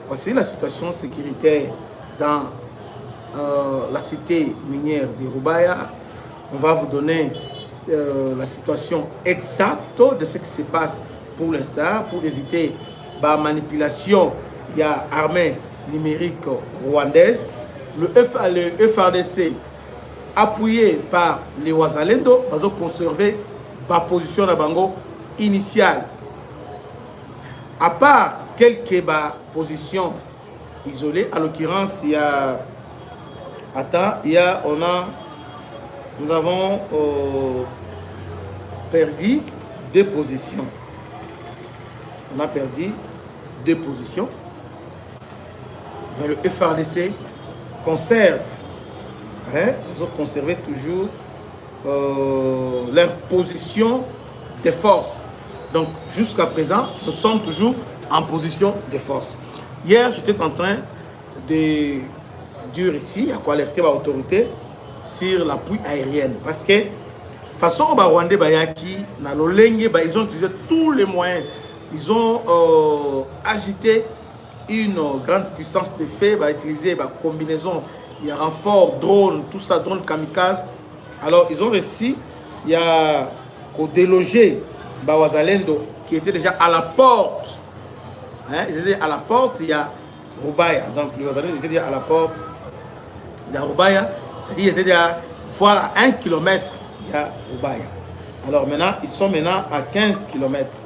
Voici la situation sécuritaire dans la cité minière de Roubaïa. On va vous donner la situation exacte de ce qui se passe pour l'instant, pour éviter la manipulation. Il y a armée numérique rwandaise. Le FRDC, appuyé par les Wazalendo, va conserver la position de Bango initiale. À part quelques positions isolées, à l'occurrence, il y a... Attends, nous avons perdu 2 positions. On a perdu 2 positions. Mais le FRDC conserve, ils ont conservé toujours leur position de force. Donc, jusqu'à présent, nous sommes toujours en position de force. Hier, j'étais en train de dire ici, à quoi alerter l'autorité sur l'appui aérien. Parce que, de toute façon, les Rwandais, ils ont utilisé tous les moyens. Ils ont agité une grande puissance de fait, utiliser la combinaison, il y a renfort, drone, tout ça, drone kamikaze. Alors, ils ont réussi, il y a déloger Wazalendo qui était déjà à la porte. Ils étaient à la porte, il y a Roubaïa. Donc, le Wazalendo était déjà à la porte. Il y a Roubaïa, c'est-à-dire qu'il était déjà à 1 km, il y a Roubaïa. Alors maintenant, ils sont maintenant à 15 km.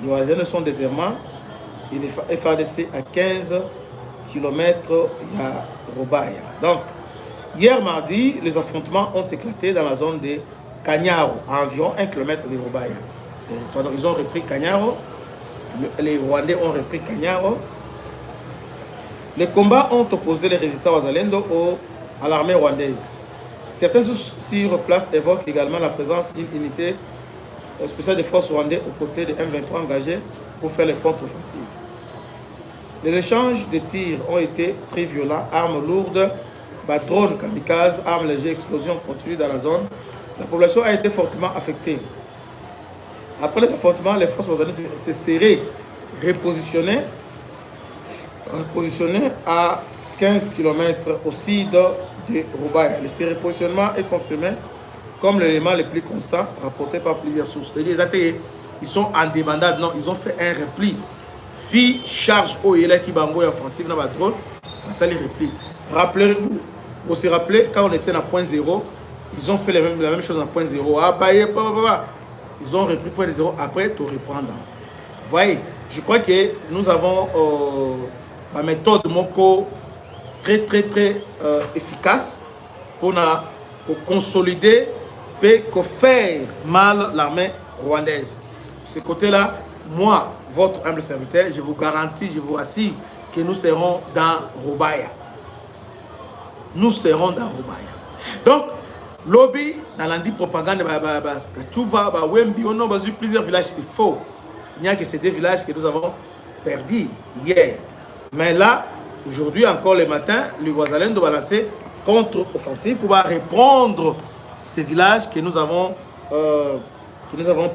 Les Wazalendo sont désormais, et les FARDC à 15 km, il y a Roubaïa. Donc, hier mardi, les affrontements ont éclaté dans la zone de Kanyaro, à environ 1 km de Roubaïa. Ils ont repris Kanyaro, les Rwandais ont repris Kanyaro. Les combats ont opposé les résistants Wazalendo à l'armée rwandaise. Certains sur place évoquent également la présence d'une unité spéciale des forces rwandaises aux côtés des M23 engagés pour faire les contre-offensives. Les échanges de tirs ont été très violents, armes lourdes, drones kamikazes, armes légères, explosions continuent dans la zone. La population a été fortement affectée. Après les affrontements, les forces rwandaises se seraient repositionnées à 15 km au sud de Roubaïa. Ce repositionnement est confirmé comme l'élément le plus constant rapporté par plusieurs sources. C'est-à-dire ils sont en débandade, non, ils ont fait un repli. Fi charge au Yéla qui bango et offensive dans la drone, ça les repli. Rappelez-vous, pour se rappeler, quand on était à point 0, ils ont fait la même chose à point 0. Ils ont repris point 0 après tout reprendre. Vous voyez, je crois que nous avons la méthode Moko très efficace pour consolider et faire mal l'armée rwandaise. De ce côté-là, moi, votre humble serviteur, je vous garantis, je vous assure que nous serons dans Roubaïa. Nous serons dans Roubaïa. Donc, lobby, dans l'anti-propagande, on a eu plusieurs villages, c'est faux. Il n'y a que ces 2 villages que nous avons perdus hier. Mais là, aujourd'hui, encore le matin, le Wazalendo va lancer contre-offensive pour répondre ces villages que nous avons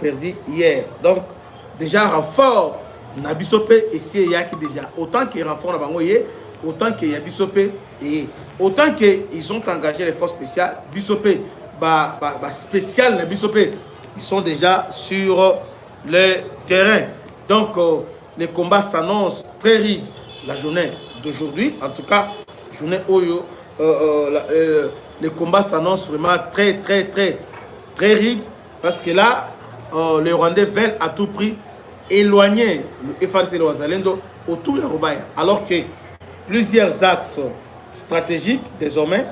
perdus hier. Donc, déjà, renfort, Nabisopé et Siyaki déjà. Autant qu'il y a renfort, autant qu'il y a Bisopé et autant qu'ils ont engagé les forces spéciales, Bisopé, spécial, Bisopé, ils sont déjà sur le terrain. Donc, les combats s'annoncent très rides la journée d'aujourd'hui. En tout cas, journée Oyo, les combats s'annoncent vraiment très rides parce que là, les Rwandais veulent à tout prix éloigner le FARDC et le Wazalendo autour de Roubaïa. Alors que plusieurs axes stratégiques, désormais,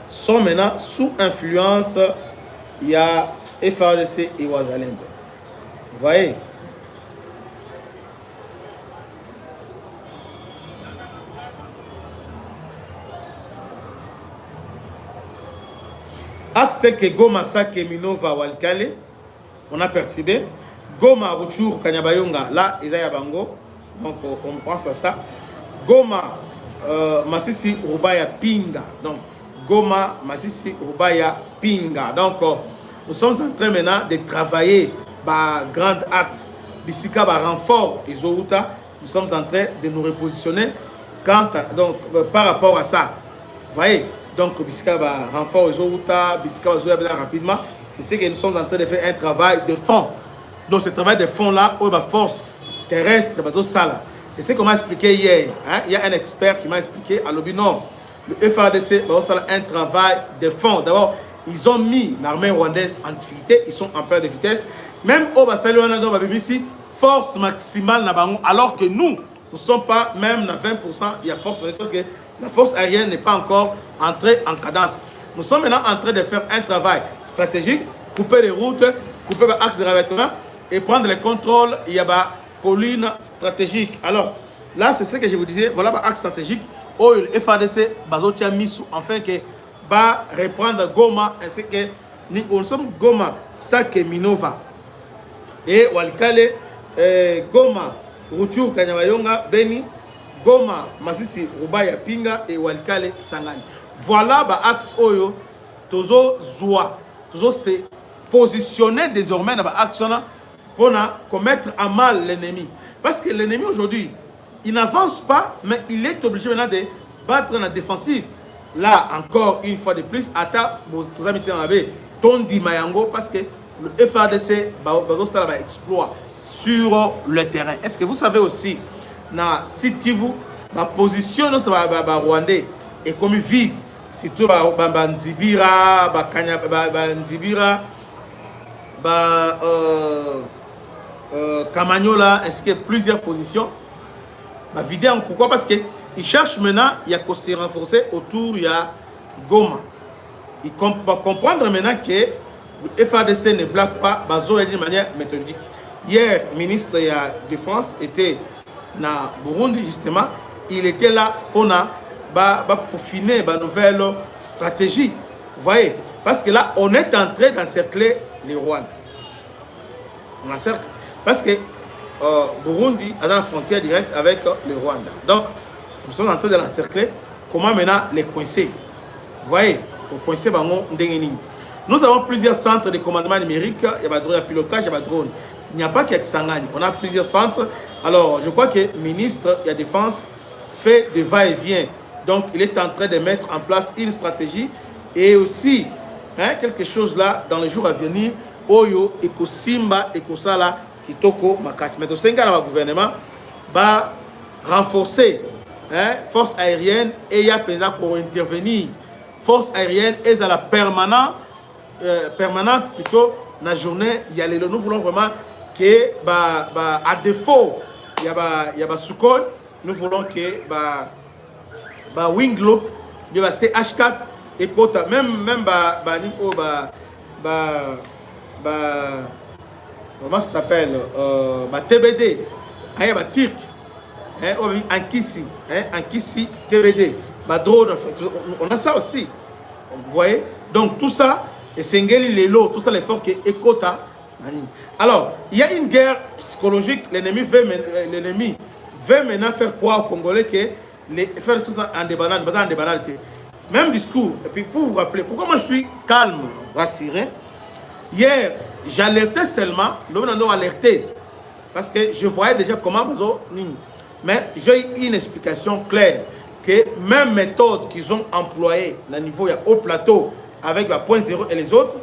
sont maintenant sous influence. Il y a FARDC et Wazalendo. Vous voyez? Axe tel que Goma, Sake, Minova, Walikale, on a perturbé. Goma, Ruchur, Kanyabayonga, là, il y a Bango. Donc, on pense à ça. Goma, Masisi, Roubaïa, Pinga. Donc, Goma, Masisi, Roubaïa, Pinga. Donc, nous sommes en train maintenant de travailler par grand axe. Bisika, par renfort, Izouta, nous sommes en train de nous repositionner donc, par rapport à ça. Vous voyez? Donc, Bisika va renfort aux autres, Bisika va rapidement. C'est ce que nous sommes en train de faire, un travail de fond. Donc, ce travail de fond-là, où la force terrestre, ça là. Et c'est comme m'a expliqué hier. Hein? Il y a un expert qui m'a expliqué à l'Obinon. Le FARDC, un travail de fond. D'abord, ils ont mis l'armée rwandaise en difficulté, ils sont en perte de vitesse. Même au Bastalio, ici, force maximale, alors que nous ne sommes pas même à 20%, il y a force, parce que la force aérienne n'est pas encore entrée en cadence. Nous sommes maintenant en train de faire un travail stratégique, couper les routes, couper l'axe de ravitaillement et prendre le contrôle. Il y a des collines stratégiques. Alors, là, c'est ce que je vous disais, voilà l'axe stratégique. Où le FADC, Bazotia Missou, enfin que va reprendre Goma, ainsi que nous sommes Goma, Sake Minova. Et Walikale, Goma, Rutu, Kanyamayonga, Beni, Goma, Masisi, Rubaya, Pinga et Walikale, Sangani. Voilà l'axe Oyo, Tozo Zoua, Tozo se positionner désormais dans l'axe pour commettre à mal l'ennemi. Parce que l'ennemi aujourd'hui, il n'avance pas, mais il est obligé maintenant de battre la défensive. Là, encore une fois de plus, Ata, tous amis Tondi Mayango, parce que le FADC va exploit sur le terrain. Est-ce que vous savez aussi, dans le site Kivu, la position de Rwandais est comme vide. Surtout Ndibira, Ndibira, Kamanyola, est-ce qu'il y a plusieurs positions? Vidéo, pourquoi? Parce qu'ils cherchent maintenant, il y a qu'à se renforcer autour, il y a Goma. Ils vont comprendre maintenant que le FADC ne blague pas de manière méthodique. Hier, le ministre de la Défense était dans Burundi, justement. Il était là pour finir une nouvelle stratégie. Vous voyez? Parce que là, on est en train d'encercler les Rwandais. On encercle. Parce que Burundi a dans la frontière directe avec le Rwanda. Donc, nous sommes en train de l'encercler. Comment maintenant les coincer? Vous voyez? Pour coincer Bango Ndengeni. Nous avons plusieurs centres de commandement numérique. Il y a des drones, il y a pilotage, il y a des drones. Il n'y a pas qu'à Sangani. On a plusieurs centres. Alors, je crois que le ministre de la Défense fait des va-et-vient. Donc, il est en train de mettre en place une stratégie et aussi quelque chose là dans les jours à venir. Oyo, Eko Simba, Eko Sala, Kitoko, Makasi. Mais au sein de le gouvernement va renforcer force aérienne et il y a pour intervenir. Force aérienne et à la permanente plutôt dans la journée. Il y a nous voulons vraiment que à défaut il y a Sukhoi, nous voulons que Winglook, il y a CH4 et Kota même comment ça s'appelle TBD il y a Turc Ankisi TBD drone, on a ça aussi, vous voyez. Donc tout ça et Sengeli Lelo, tout ça l'effort que Ekota. Alors il y a une guerre psychologique. L'ennemi veut maintenant faire croire aux Congolais que les faire tout ça en débanalité. Même discours. Et puis pour vous rappeler pourquoi moi je suis calme, rassuré. Hier j'alertais seulement, l'homme a alerté parce que je voyais déjà comment mais j'ai eu une explication claire que même méthode qu'ils ont employée au niveau au plateau avec la point zéro et les autres,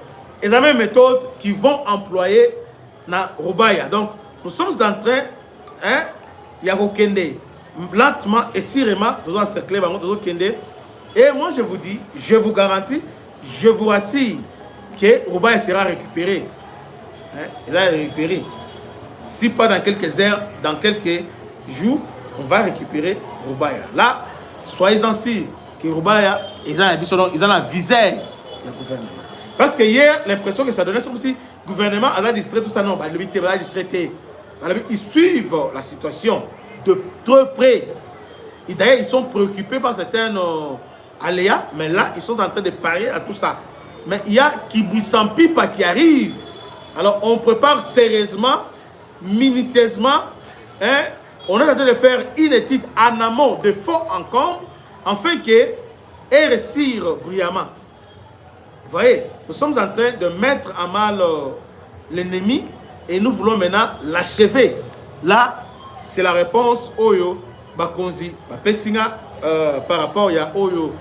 et la même méthode qu'ils vont employer dans Rubaya. Donc nous sommes en train, il y a Kende, lentement et sûrement, nous allons encercler Kende. Et moi je vous dis, je vous garantis, je vous rassure que Rubaya sera récupéré. Il va récupérer. Si pas dans quelques heures, dans quelques jours, on va récupérer Rubaya. Là, soyez-en sûrs que Rubaya, ils ont la visée du gouvernement. Parce que hier, l'impression que ça donnait, c'est comme si le gouvernement a distrait tout ça. Non, ils suivent la situation de trop près. Et d'ailleurs, ils sont préoccupés par certains aléas, mais là, ils sont en train de parier à tout ça. Mais il y a Kibouissampipa qui arrive. Alors, on prépare sérieusement, minutieusement, on est en train de faire une étude en amont, de fond en comble, afin que et réussir brillamment. Vous voyez, nous sommes en train de mettre à mal l'ennemi et nous voulons maintenant l'achever. Là, c'est la réponse Oyo Bakonzi Bapesinga par rapport à Oyo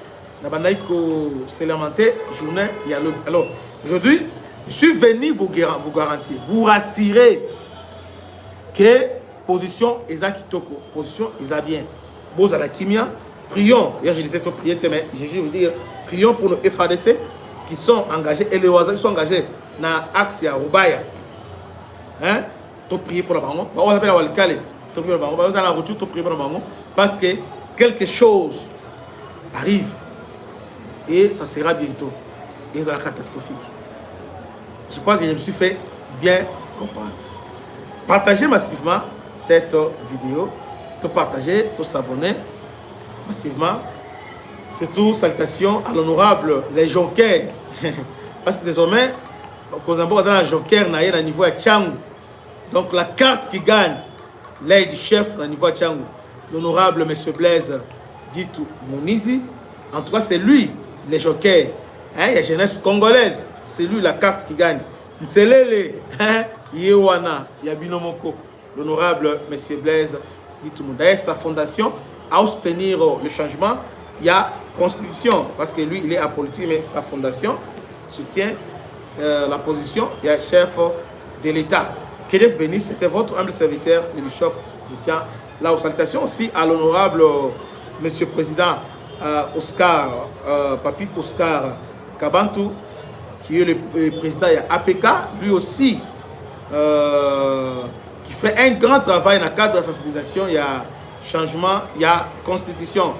Nabanaiko Sélémenté journée il y a le. Alors aujourd'hui je suis venu vous garantir, vous rassurer que position Eza Kitoko, position Eza bien. Boza la Kimia, prions. Hier je disais que prier, mais je veux dire prions pour nos FADC qui sont engagés et les oiseaux qui sont engagés dans l'axe à Rubaya. Hein? Tu prier pour la banque. On appelle la Walikale. Tu prier pour la banque. On a la retour, tu prier pour la banque. Parce que quelque chose arrive et ça sera bientôt. Et ça sera catastrophique. Je crois que je me suis fait bien comprendre. Partagez massivement cette vidéo. Tout partager, tout s'abonner massivement. C'est tout, salutations à l'honorable les jokers. Parce que désormais, on a dans la joker, on a un niveau à Tchangou. Donc la carte qui gagne, l'aide du chef au niveau à Tchangou, l'honorable M. Blaise Ditou Mounizi. En tout cas, c'est lui, les jokers. Hein, il y a jeunesse congolaise. C'est lui la carte qui gagne. Ntelele, Yewana, Yabinomoko, l'honorable M. Blaise Ditou Mounizi. Sa fondation a soutenir le changement. Il y a constitution, parce que lui, il est apolitique, mais sa fondation soutient la position. Il y a chef de l'État. Que Dieu bénisse, c'était votre humble serviteur, le bishop Christian. Là, aux salutations aussi à l'honorable Monsieur le Président Oscar, Papi Oscar Kabantou, qui est le président de APK, lui aussi, qui fait un grand travail dans le cadre de la sensibilisation. Il y a changement, il y a constitution.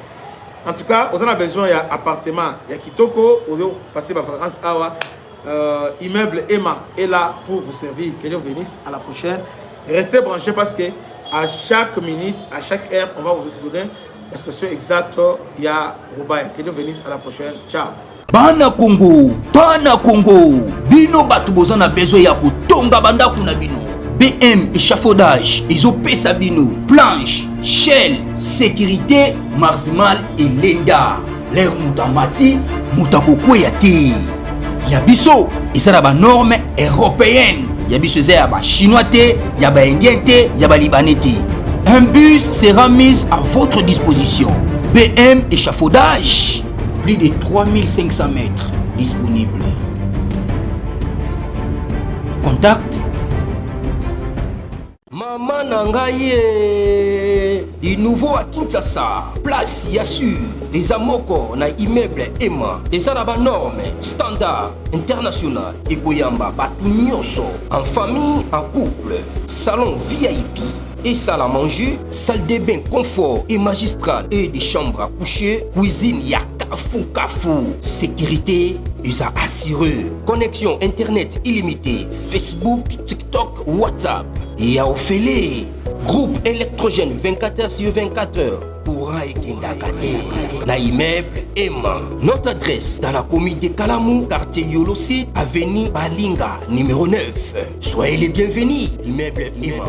En tout cas, on a besoin, il y a appartement, il y a Kitoko, on veut passer par France Awa, immeuble Emma est là pour vous servir. Que Dieu bénisse, à la prochaine. Restez branchés parce que à chaque minute, à chaque heure, on va vous donner la situation exacte. Il y a Roubaï. Que Dieu bénisse, à la prochaine. Ciao. Bana Congo, bino batu bozana besoin ya kutonga banda kuna bino. BM échafaudage, Isopesa bino, planche, shell, sécurité, marzimal et lenda. L'air moutamati, moutakokwe yati. Yabiso, et ça ba norme européenne. Yabiso c'est ba chinois te, yaba indien te, yaba libanais te. Un bus sera mis à votre disposition. BM échafaudage, plus de 3500 mètres disponibles. Contact Maman Nangaye, du nouveau à Kinshasa, place Yassur, des amoko na immeuble Emma, des arabes normes, standard, international, et Goyamba, Batunyoso, en famille, en couple, salon VIP, et salle à manger, salle de bain confort et magistral, et des chambres à coucher, cuisine Kafou, sécurité, ils ont assuré. Connexion internet illimitée, Facebook, TikTok, WhatsApp. Et à Ophélie, groupe électrogène 24h/24h. Courant et Kindakate. La immeuble Emma. Notre adresse dans la commune de Kalamou, quartier Yolosi, avenue Balinga, numéro 9. Soyez les bienvenus. Immeuble Emma.